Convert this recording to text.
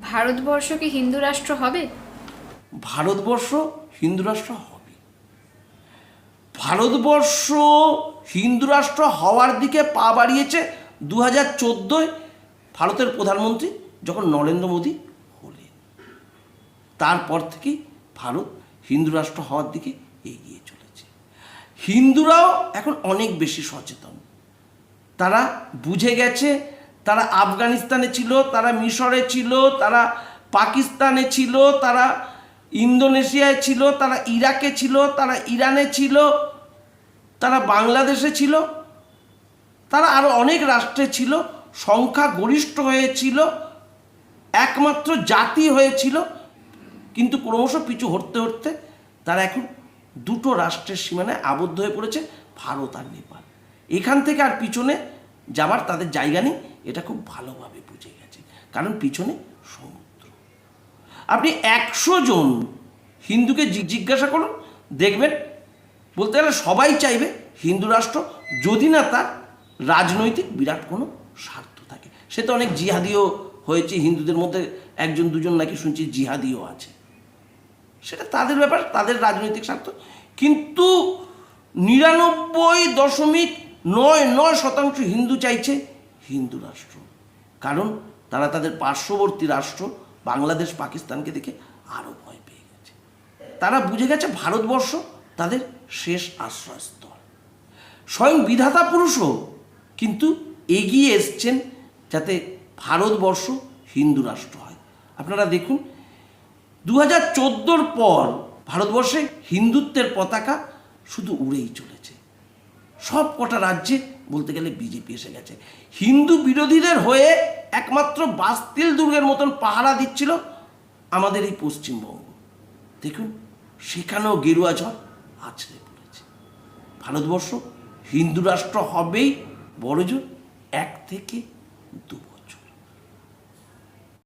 ভারতবর্ষ কি হিন্দু রাষ্ট্র হবে? ভারতবর্ষ হিন্দু রাষ্ট্র হবে। ভারতবর্ষ হিন্দু রাষ্ট্র হওয়ার দিকে পা বাড়িয়েছে 2014-য় ভারতের প্রধানমন্ত্রী যখন নরেন্দ্র মোদী হলেন। তারপর থেকেই ভারত হিন্দু রাষ্ট্র হওয়ার দিকে এগিয়ে চলেছে। হিন্দুরাও এখন অনেক বেশি সচেতন। তারা বুঝে গেছে, তারা আফগানিস্তানে ছিল, তারা মিশরে ছিল, তারা পাকিস্তানে ছিল, তারা ইন্দোনেশিয়ায় ছিল, তারা ইরাকে ছিল, তারা ইরানে ছিল, তারা বাংলাদেশে ছিল, তারা আরও অনেক রাষ্ট্রে ছিল, সংখ্যা গরিষ্ঠ হয়েছিল, একমাত্র জাতি হয়েছিল। কিন্তু ক্রমশ পিছু হটতে হটতে তারা এখন দুটো রাষ্ট্রের সীমানায় আবদ্ধ হয়ে পড়েছে, ভারত আর নেপাল। এখান থেকে আর পিছনে যাবার তাদের জায়গা নেই, এটা খুব ভালোভাবে বুঝে গেছে, কারণ পিছনে সমুদ্র। আপনি 100 জন হিন্দুকে জিজ্ঞাসা করুন, দেখবেন বলতে গেলে সবাই চাইবে হিন্দু রাষ্ট্র, যদি না তার রাজনৈতিক বিরাট কোনো স্বার্থ থাকে। সে তো অনেক জিহাদিও হয়েছে, হিন্দুদের মধ্যে 1-2 জন নাকি শুনছি জিহাদিও আছে, সেটা তাদের ব্যাপার, তাদের রাজনৈতিক স্বার্থ। কিন্তু 99.99% হিন্দু চাইছে হিন্দু রাষ্ট্র, কারণ তারা তাদের পার্শ্ববর্তী রাষ্ট্র বাংলাদেশ পাকিস্তানকে দেখে আরও ভয় পেয়ে গেছে। তারা বুঝে গেছে ভারতবর্ষ তাদের শেষ আশ্রয়স্থল। স্বয়ং বিধাতা পুরুষও কিন্তু এগিয়ে এসছেন যাতে ভারতবর্ষ হিন্দু রাষ্ট্র হয়। আপনারা দেখুন 2014-র পর ভারতবর্ষে হিন্দুত্বের পতাকা শুধু উড়েই চলেছে। সব কটা রাজ্যে বলতে গেলে বিজেপি এসে গেছে। হিন্দু বিরোধীদের হয়ে একমাত্র বাস্তিল দুর্গের মতন পাহারা দিচ্ছিল আমাদের এই পশ্চিমবঙ্গ। দেখুন সেখানেও গেরুয়া ঝড় আছড়ে পড়েছে। ভারতবর্ষ হিন্দু রাষ্ট্র হবেই, বড়জোর 1 থেকে 2 বছর।